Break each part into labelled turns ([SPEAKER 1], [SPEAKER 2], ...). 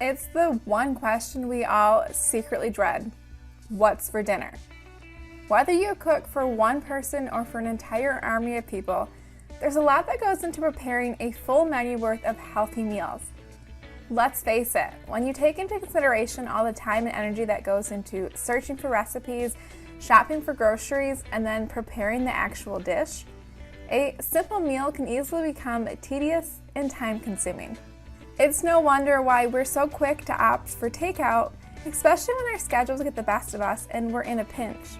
[SPEAKER 1] It's the one question we all secretly dread. What's for dinner? Whether you cook for one person or for an entire army of people, there's a lot that goes into preparing a full menu worth of healthy meals. Let's face it, when you take into consideration all the time and energy that goes into searching for recipes, shopping for groceries, and then preparing the actual dish, a simple meal can easily become tedious and time-consuming. It's no wonder why we're so quick to opt for takeout, especially when our schedules get the best of us and we're in a pinch.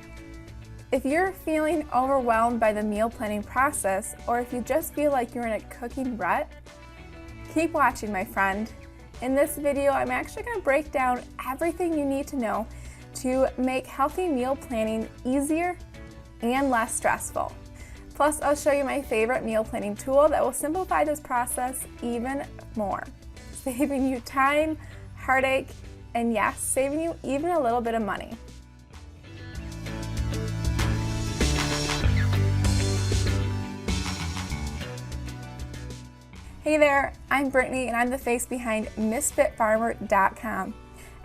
[SPEAKER 1] If you're feeling overwhelmed by the meal planning process, or if you just feel like you're in a cooking rut, keep watching, my friend. In this video, I'm actually going to break down everything you need to know to make healthy meal planning easier and less stressful. Plus, I'll show you my favorite meal planning tool that will simplify this process even more, saving you time, heartache, and yes, saving you even a little bit of money. Hey there, I'm Britney and I'm the face behind MisfitFarmer.com.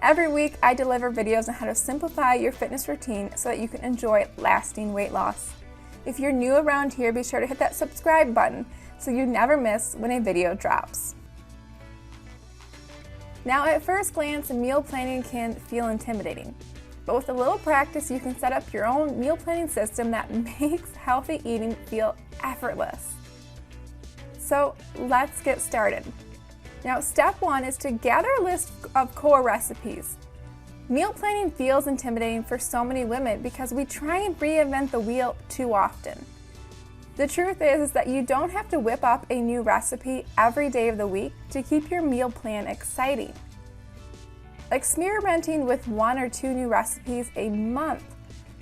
[SPEAKER 1] Every week I deliver videos on how to simplify your fitness routine so that you can enjoy lasting weight loss. If you're new around here, be sure to hit that subscribe button so you never miss when a video drops. Now, at first glance, meal planning can feel intimidating, but with a little practice, you can set up your own meal planning system that makes healthy eating feel effortless. So let's get started. Now, step one is to gather a list of core recipes. Meal planning feels intimidating for so many women because we try and reinvent the wheel too often. The truth is that you don't have to whip up a new recipe every day of the week to keep your meal plan exciting. Experimenting with 1 or 2 new recipes a month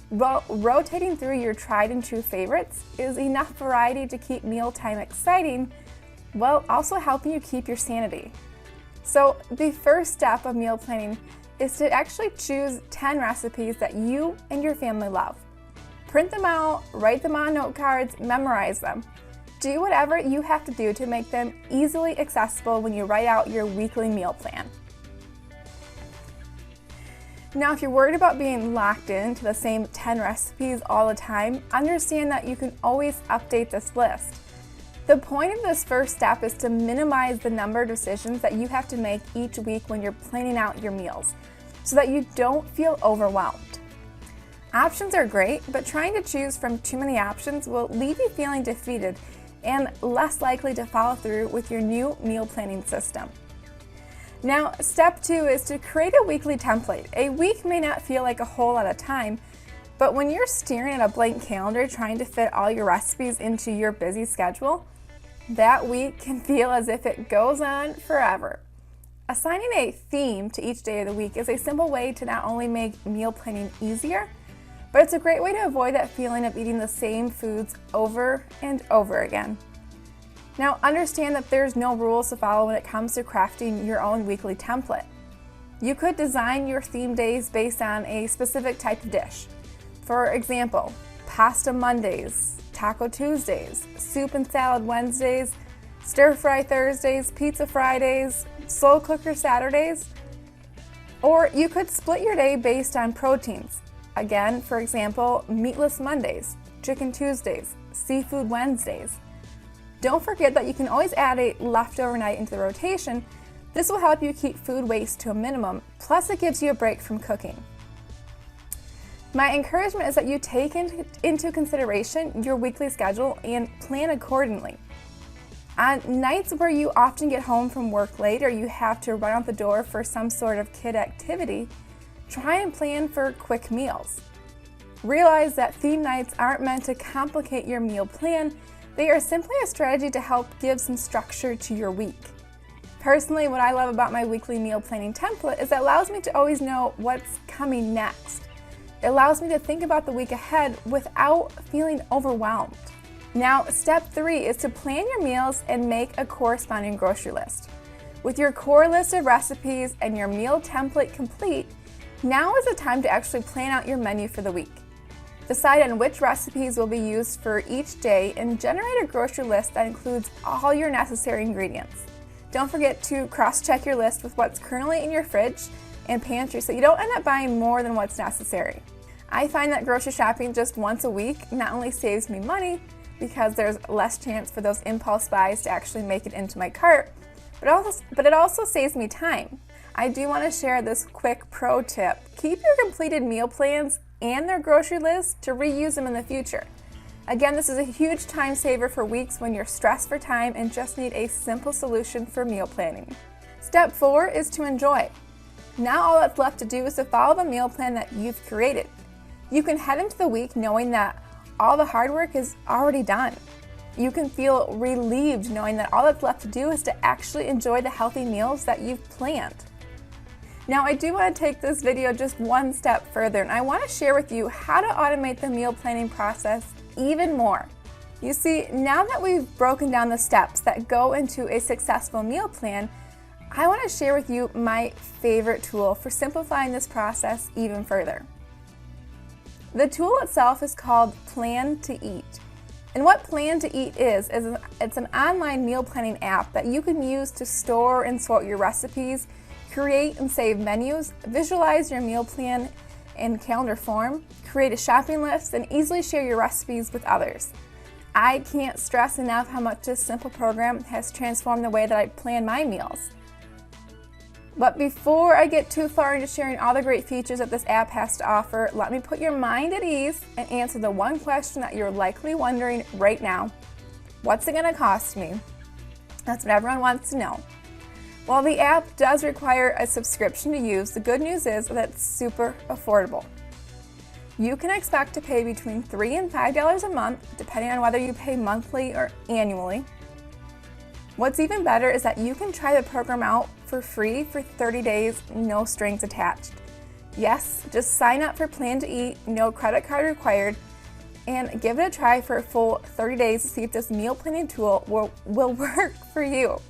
[SPEAKER 1] while rotating through your tried and true favorites is enough variety to keep mealtime exciting while also helping you keep your sanity. So the first step of meal planning is to actually choose 10 recipes that you and your family love. Print them out, write them on note cards, memorize them. Do whatever you have to do to make them easily accessible when you write out your weekly meal plan. Now, if you're worried about being locked into the same 10 recipes all the time, understand that you can always update this list. The point of this first step is to minimize the number of decisions that you have to make each week when you're planning out your meals, so that you don't feel overwhelmed. Options are great, but trying to choose from too many options will leave you feeling defeated and less likely to follow through with your new meal planning system. Now, step 2 is to create a weekly template. A week may not feel like a whole lot of time, but when you're staring at a blank calendar trying to fit all your recipes into your busy schedule, that week can feel as if it goes on forever. Assigning a theme to each day of the week is a simple way to not only make meal planning easier, but it's a great way to avoid that feeling of eating the same foods over and over again. Now, understand that there's no rules to follow when it comes to crafting your own weekly template. You could design your theme days based on a specific type of dish. For example, pasta Mondays, Taco Tuesdays, Soup and Salad Wednesdays, Stir Fry Thursdays, Pizza Fridays, Slow Cooker Saturdays. Or you could split your day based on proteins. Again, for example, Meatless Mondays, Chicken Tuesdays, Seafood Wednesdays. Don't forget that you can always add a leftover night into the rotation. This will help you keep food waste to a minimum, plus it gives you a break from cooking. My encouragement is that you take into consideration your weekly schedule and plan accordingly. On nights where you often get home from work late or you have to run out the door for some sort of kid activity, try and plan for quick meals. Realize that theme nights aren't meant to complicate your meal plan. They are simply a strategy to help give some structure to your week. Personally, what I love about my weekly meal planning template is that it allows me to always know what's coming next. It allows me to think about the week ahead without feeling overwhelmed. Now, step 3 is to plan your meals and make a corresponding grocery list. With your core list of recipes and your meal template complete, now is the time to actually plan out your menu for the week. Decide on which recipes will be used for each day and generate a grocery list that includes all your necessary ingredients. Don't forget to cross-check your list with what's currently in your fridge and pantry so you don't end up buying more than what's necessary. I find that grocery shopping just once a week not only saves me money because there's less chance for those impulse buys to actually make it into my cart, but it also saves me time. I do want to share this quick pro tip. Keep your completed meal plans and their grocery list to reuse them in the future. Again, this is a huge time saver for weeks when you're stressed for time and just need a simple solution for meal planning. Step 4 is to enjoy. Now all that's left to do is to follow the meal plan that you've created. You can head into the week knowing that all the hard work is already done. You can feel relieved knowing that all that's left to do is to actually enjoy the healthy meals that you've planned. Now, I do want to take this video just one step further, and I want to share with you how to automate the meal planning process even more. You see, now that we've broken down the steps that go into a successful meal plan, I want to share with you my favorite tool for simplifying this process even further. The tool itself is called Plan to Eat. And what Plan to Eat is it's an online meal planning app that you can use to store and sort your recipes, create and save menus, visualize your meal plan in calendar form, create a shopping list, and easily share your recipes with others. I can't stress enough how much this simple program has transformed the way that I plan my meals. But before I get too far into sharing all the great features that this app has to offer, let me put your mind at ease and answer the one question that you're likely wondering right now. What's it going to cost me? That's what everyone wants to know. While the app does require a subscription to use, the good news is that it's super affordable. You can expect to pay between $3 and $5 a month, depending on whether you pay monthly or annually. What's even better is that you can try the program out for free for 30 days, no strings attached. Yes, just sign up for Plan to Eat, no credit card required, and give it a try for a full 30 days to see if this meal planning tool will work for you.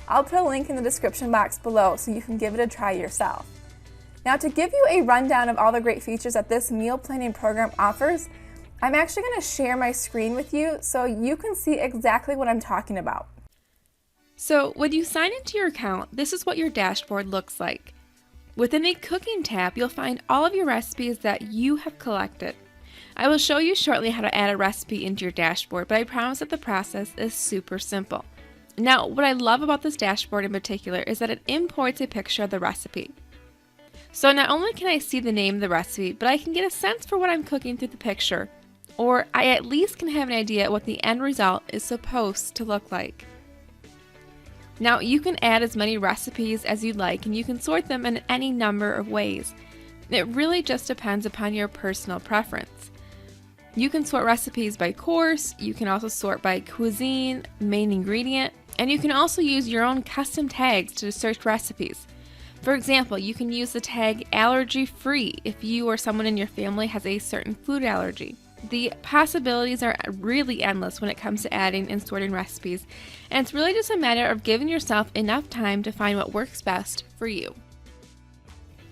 [SPEAKER 1] I'll put a link in the description box below so you can give it a try yourself. Now, to give you a rundown of all the great features that this meal planning program offers, I'm actually going to share my screen with you so you can see exactly what I'm talking about.
[SPEAKER 2] So when you sign into your account, this is what your dashboard looks like. Within the Cooking tab, you'll find all of your recipes that you have collected. I will show you shortly how to add a recipe into your dashboard, but I promise that the process is super simple. Now, what I love about this dashboard in particular is that it imports a picture of the recipe. So not only can I see the name of the recipe, but I can get a sense for what I'm cooking through the picture, or I at least can have an idea what the end result is supposed to look like. Now, you can add as many recipes as you'd like, and you can sort them in any number of ways. It really just depends upon your personal preference. You can sort recipes by course, you can also sort by cuisine, main ingredient, and you can also use your own custom tags to search recipes. For example, you can use the tag allergy-free if you or someone in your family has a certain food allergy. The possibilities are really endless when it comes to adding and sorting recipes, and it's really just a matter of giving yourself enough time to find what works best for you.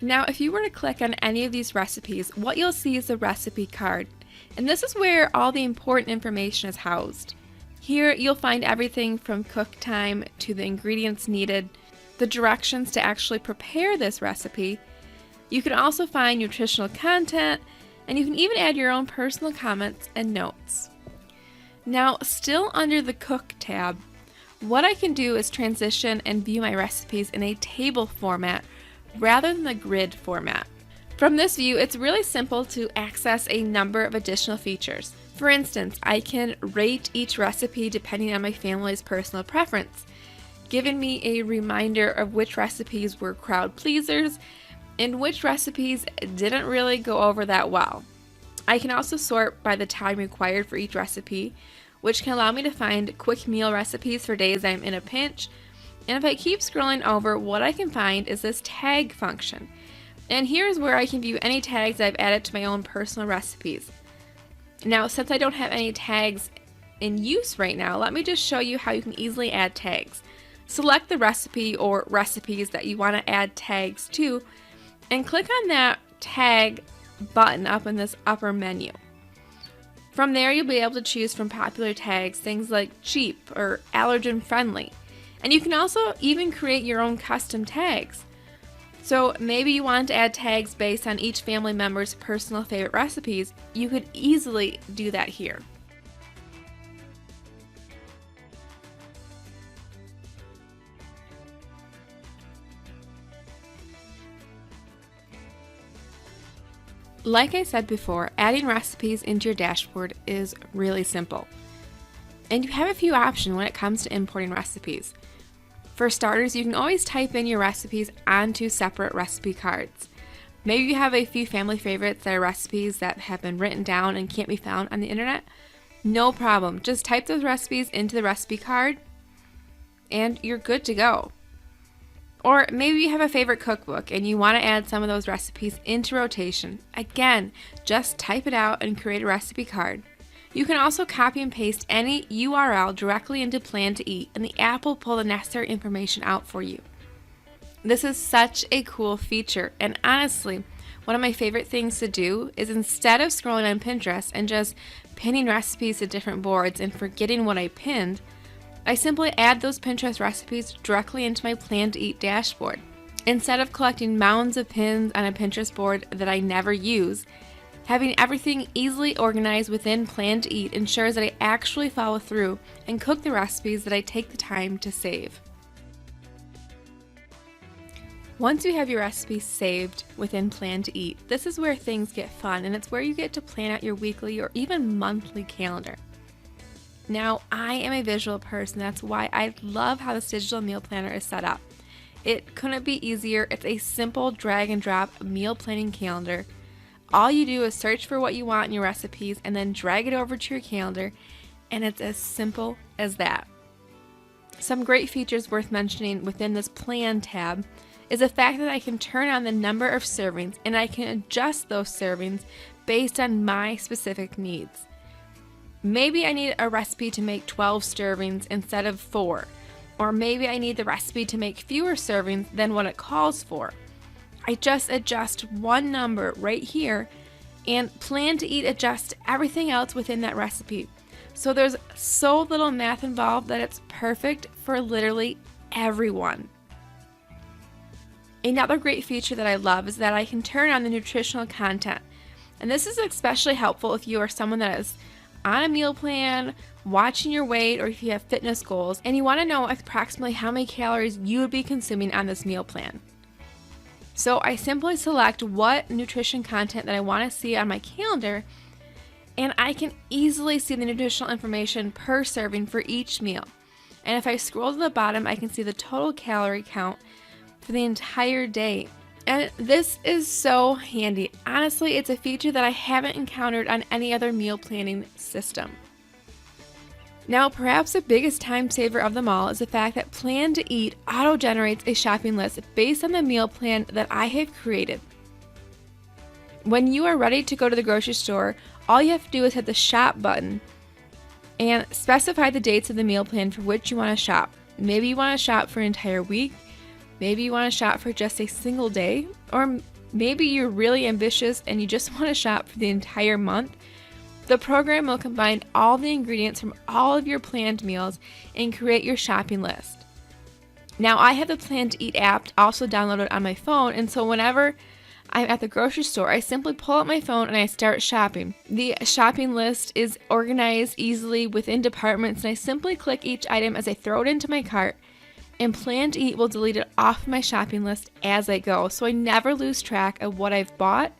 [SPEAKER 2] Now, if you were to click on any of these recipes, what you'll see is the recipe card, and this is where all the important information is housed. Here, you'll find everything from cook time to the ingredients needed, the directions to actually prepare this recipe. You can also find nutritional content, and you can even add your own personal comments and notes. Now, still under the Cook tab, what I can do is transition and view my recipes in a table format rather than the grid format. From this view, it's really simple to access a number of additional features. For instance, I can rate each recipe depending on my family's personal preference, giving me a reminder of which recipes were crowd pleasers and which recipes didn't really go over that well. I can also sort by the time required for each recipe, which can allow me to find quick meal recipes for days I'm in a pinch. And if I keep scrolling over, what I can find is this tag function. And here's where I can view any tags I've added to my own personal recipes. Now, since I don't have any tags in use right now, let me just show you how you can easily add tags. Select the recipe or recipes that you want to add tags to, and click on that tag button up in this upper menu. From there, you'll be able to choose from popular tags, things like cheap or allergen friendly. And you can also even create your own custom tags. So maybe you want to add tags based on each family member's personal favorite recipes. You could easily do that here. Like I said before, adding recipes into your dashboard is really simple. And you have a few options when it comes to importing recipes. For starters, you can always type in your recipes onto separate recipe cards. Maybe you have a few family favorites that are recipes that have been written down and can't be found on the internet. No problem. Just type those recipes into the recipe card and you're good to go. Or maybe you have a favorite cookbook and you want to add some of those recipes into rotation. Again, just type it out and create a recipe card. You can also copy and paste any URL directly into Plan to Eat, and the app will pull the necessary information out for you. This is such a cool feature, and honestly, one of my favorite things to do is instead of scrolling on Pinterest and just pinning recipes to different boards and forgetting what I pinned, I simply add those Pinterest recipes directly into my Plan to Eat dashboard. Instead of collecting mounds of pins on a Pinterest board that I never use, having everything easily organized within Plan to Eat ensures that I actually follow through and cook the recipes that I take the time to save. Once you have your recipes saved within Plan to Eat, this is where things get fun, and it's where you get to plan out your weekly or even monthly calendar. Now, I am a visual person. That's why I love how this digital meal planner is set up. It couldn't be easier. It's a simple drag and drop meal planning calendar. All you do is search for what you want in your recipes and then drag it over to your calendar, and it's as simple as that. Some great features worth mentioning within this Plan tab is the fact that I can turn on the number of servings and I can adjust those servings based on my specific needs. Maybe I need a recipe to make 12 servings instead of 4, or maybe I need the recipe to make fewer servings than what it calls for. I just adjust one number right here and Plan to Eat adjusts everything else within that recipe. So there's so little math involved that it's perfect for literally everyone. Another great feature that I love is that I can turn on the nutritional content. And this is especially helpful if you are someone that is on a meal plan, watching your weight, or if you have fitness goals and you want to know approximately how many calories you would be consuming on this meal plan. So I simply select what nutrition content that I want to see on my calendar, and I can easily see the nutritional information per serving for each meal. And if I scroll to the bottom, I can see the total calorie count for the entire day. And this is so handy. Honestly, it's a feature that I haven't encountered on any other meal planning system. Now, perhaps the biggest time saver of them all is the fact that Plan to Eat auto-generates a shopping list based on the meal plan that I have created. When you are ready to go to the grocery store, all you have to do is hit the shop button and specify the dates of the meal plan for which you want to shop. Maybe you want to shop for an entire week, maybe you want to shop for just a single day, or maybe you're really ambitious and you just want to shop for the entire month. The program will combine all the ingredients from all of your planned meals and create your shopping list. Now, I have the Plan to Eat app also downloaded on my phone, and so whenever I'm at the grocery store, I simply pull out my phone and I start shopping. The shopping list is organized easily within departments, and I simply click each item as I throw it into my cart, and Plan to Eat will delete it off my shopping list as I go, so I never lose track of what I've bought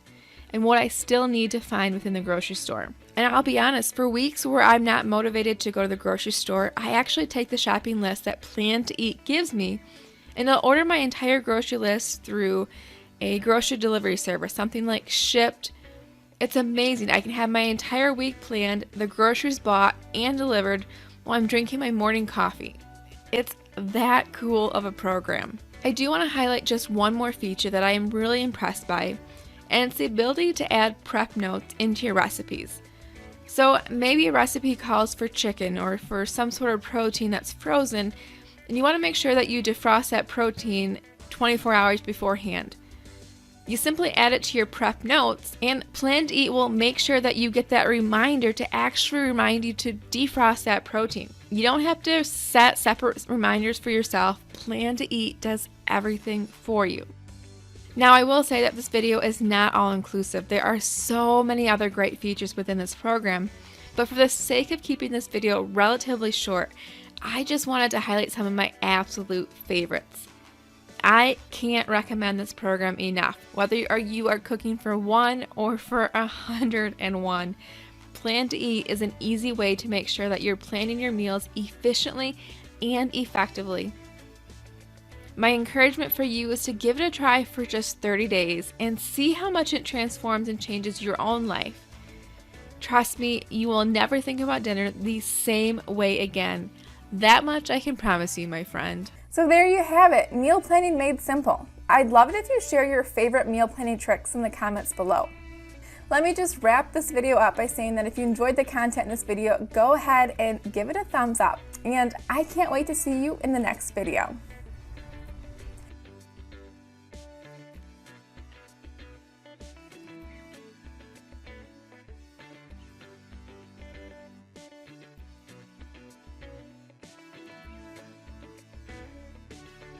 [SPEAKER 2] and what I still need to find within the grocery store. And I'll be honest, for weeks where I'm not motivated to go to the grocery store, I actually take the shopping list that Plan to Eat gives me, and I'll order my entire grocery list through a grocery delivery service, something like Shipped. It's amazing. I can have my entire week planned, the groceries bought and delivered while I'm drinking my morning coffee. It's that cool of a program. I do want to highlight just one more feature that I am really impressed by, and it's the ability to add prep notes into your recipes. So maybe a recipe calls for chicken or for some sort of protein that's frozen, and you want to make sure that you defrost that protein 24 hours beforehand. You simply add it to your prep notes, and Plan to Eat will make sure that you get that reminder to actually remind you to defrost that protein. You don't have to set separate reminders for yourself. Plan to Eat does everything for you. Now, I will say that this video is not all-inclusive. There are so many other great features within this program, but for the sake of keeping this video relatively short, I just wanted to highlight some of my absolute favorites. I can't recommend this program enough. Whether you are cooking for 1 or for 101, Plan to Eat is an easy way to make sure that you're planning your meals efficiently and effectively. My encouragement for you is to give it a try for just 30 days and see how much it transforms and changes your own life. Trust me, you will never think about dinner the same way again. That much I can promise you, my friend.
[SPEAKER 1] So there you have it, meal planning made simple. I'd love it if you share your favorite meal planning tricks in the comments below. Let me just wrap this video up by saying that if you enjoyed the content in this video, go ahead and give it a thumbs up. And I can't wait to see you in the next video.